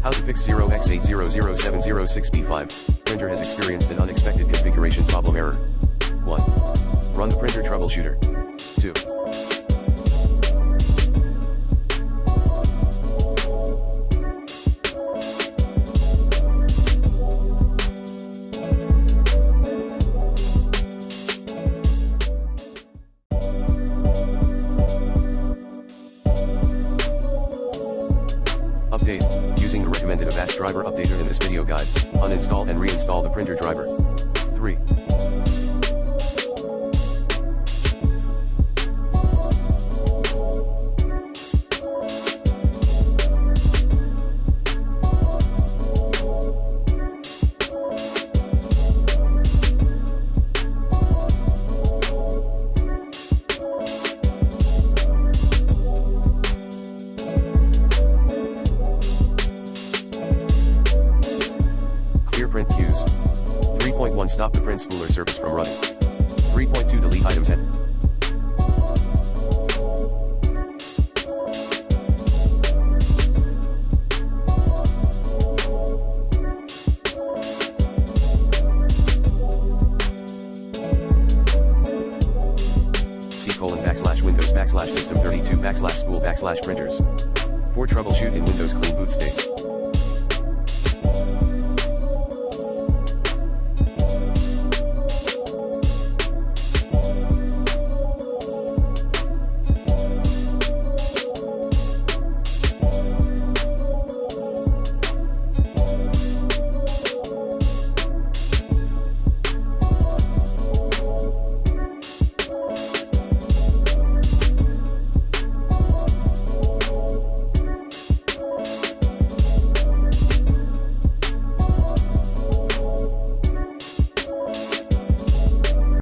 How to fix 0x800706b5. Printer has experienced an unexpected configuration problem error. 1. Run the printer troubleshooter. 2. Update. Using the recommended Avast driver updater in this video guide, uninstall and reinstall the printer driver. 3. Print queues. 3.1 Stop the print spooler service from running. 3.2 Delete items at C:\Windows/System32/spool/printers. 4 Troubleshoot in Windows Clean Boot state.